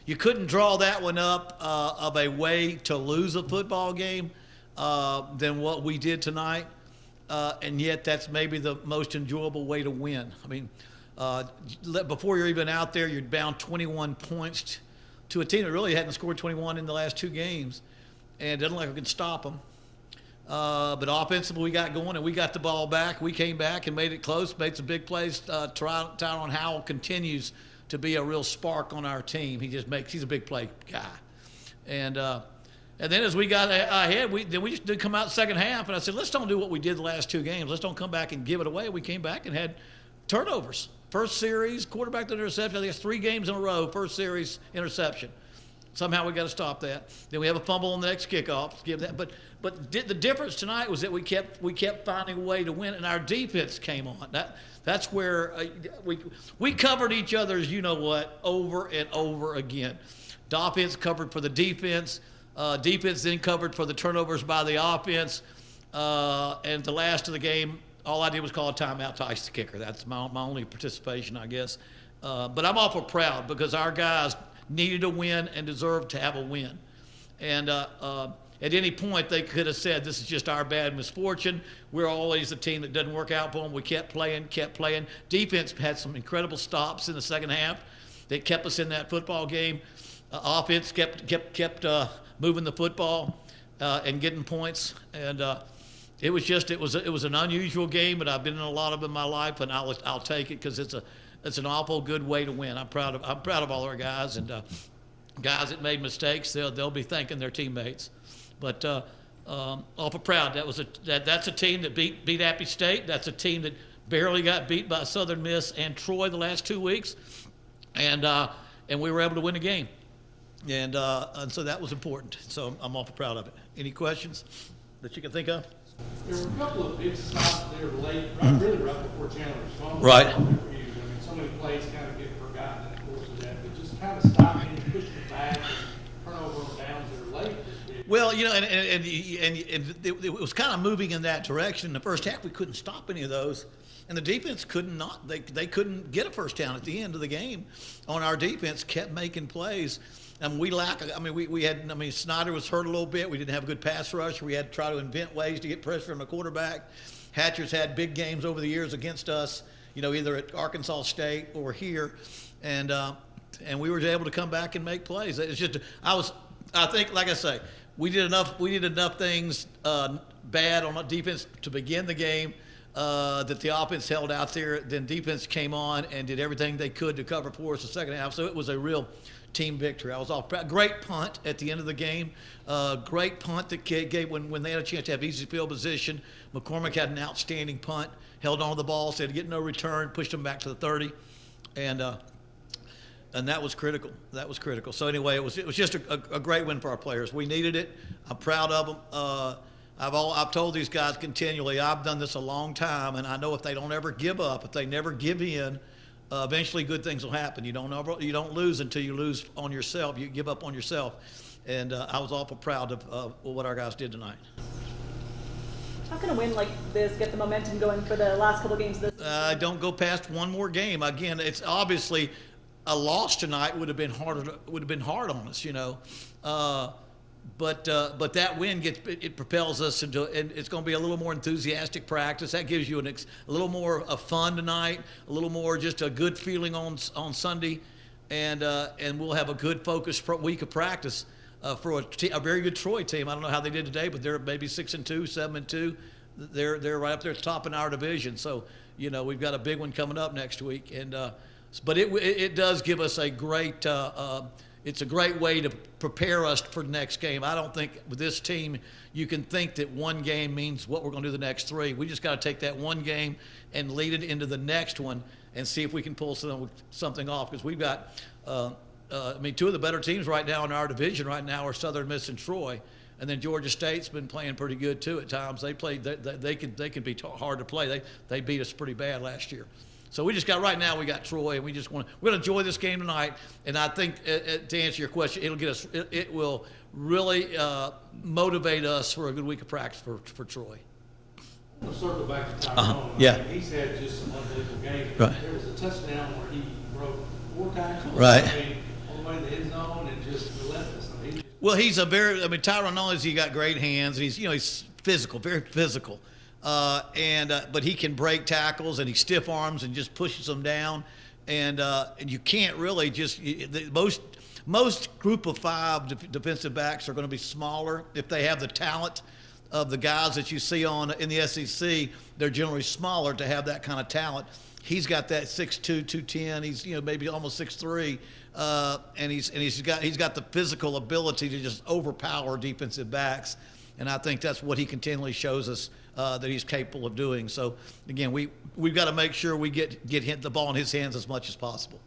You couldn't draw that one up of a way to lose a football game than what we did tonight, and yet that's maybe the most enjoyable way to win. I mean, before you're even out there, you're down 21 points to a team that really hadn't scored 21 in the last two games, and it doesn't look like we could stop them. But offensively, we got going, and we got the ball back. We came back and made it close, made some big plays. Tyron Howell continues to be a real spark on our team. He's a big play guy. And then as we got ahead, we just did come out the second half, and I said, let's don't do what we did the last two games. Let's don't come back and give it away. We came back and had turnovers. First series, quarterback to interception. I think it's 3 games in a row, first series interception. Somehow we got to stop that. Then we have a fumble on the next kickoff. Give that, but the difference tonight was that we kept finding a way to win, and our defense came on. That's where we covered each other's over and over again. The offense covered for the defense. Defense then covered for the turnovers by the offense. And the last of the game, all I did was call a timeout to ice the kicker. That's my only participation, I guess. But I'm awful proud because our guys needed a win and deserved to have a win. And at any point, they could have said, this is just our bad misfortune. We're always the team that doesn't work out for them. We kept playing. Defense had some incredible stops in the second half that kept us in that football game. Offense kept moving the football and getting points. And it was an unusual game, but I've been in a lot of them in my life, and I'll take it because it's an awful good way to win. I'm proud of all our guys, and guys that made mistakes, they'll be thanking their teammates. But awful proud. That's a team that beat Appy State. That's a team that barely got beat by Southern Miss and Troy the last 2 weeks, and we were able to win the game, and so that was important. So I'm awful proud of it. Any questions that you can think of? There were a couple of big stops there late, really right before Chandler's fumble. Right. So many plays kind of get forgotten in the course of that, but just kind of stopping, pushing it back, turnover on downs that are late. Well, and it was kind of moving in that direction. In the first half, we couldn't stop any of those, and the defense they couldn't get a first down at the end of the game. On our defense, kept making plays, and we had. Snyder was hurt a little bit. We didn't have a good pass rush. We had to try to invent ways to get pressure on the quarterback. Hatcher's had big games over the years against us, either at Arkansas State or here, and we were able to come back and make plays. It's just I think, like I say, we did enough things bad on defense to begin the game that the offense held out there. Then defense came on and did everything they could to cover for us the second half. So it was a real team victory. I was all proud. Great punt at the end of the game. Great punt that gave when they had a chance to have easy field position. McCormick had an outstanding punt, held on to the ball, said get no return, pushed them back to the 30, and that was critical. So anyway, it was just a great win for our players. We needed it. I'm proud of them. I've told these guys continually, I've done this a long time, and I know if they don't ever give up, if they never give in, eventually good things will happen. You don't lose until you lose on yourself. You give up on yourself, and I was awful proud of what our guys did tonight. How can a win like this get the momentum going for the last couple games of this? Don't go past one more game. Again, it's obviously a loss tonight would have been hard on us, But that win propels us into, and it's going to be a little more enthusiastic practice. That gives you a little more of fun tonight, a little more just a good feeling on Sunday, and we'll have a good focused week of practice for a very good Troy team. I don't know how they did today, but they're maybe 6-2, 7-2. They're right up there at the top in our division. So we've got a big one coming up next week, and but it does give us a great. It's a great way to prepare us for the next game. I don't think with this team you can think that one game means what we're going to do the next 3. We just got to take that one game and lead it into the next one and see if we can pull something off. Because we've got, 2 of the better teams right now in our division right now are Southern Miss and Troy, and then Georgia State's been playing pretty good too at times. They can be hard to play. They beat us pretty bad last year. So we got Troy, and we're going to enjoy this game tonight. And I think to answer your question, it will really motivate us for a good week of practice for Troy. I'm going to circle back to Tyrone. Yeah. He's had just some unbelievable games. Right. There was a touchdown where he broke 4 tackles. Right. Well, he's a very. I mean, Tyron not only has he got great hands, he's he's physical, very physical, but he can break tackles and he stiff arms and just pushes them down, and you can't really just most group of five defensive backs are going to be smaller if they have the talent of the guys that you see in the SEC. They're generally smaller to have that kind of talent. He's got that 6'2", 210. He's maybe almost 6'3", and he's got the physical ability to just overpower defensive backs, and I think that's what he continually shows us that he's capable of doing. So again, we've got to make sure we get the ball in his hands as much as possible.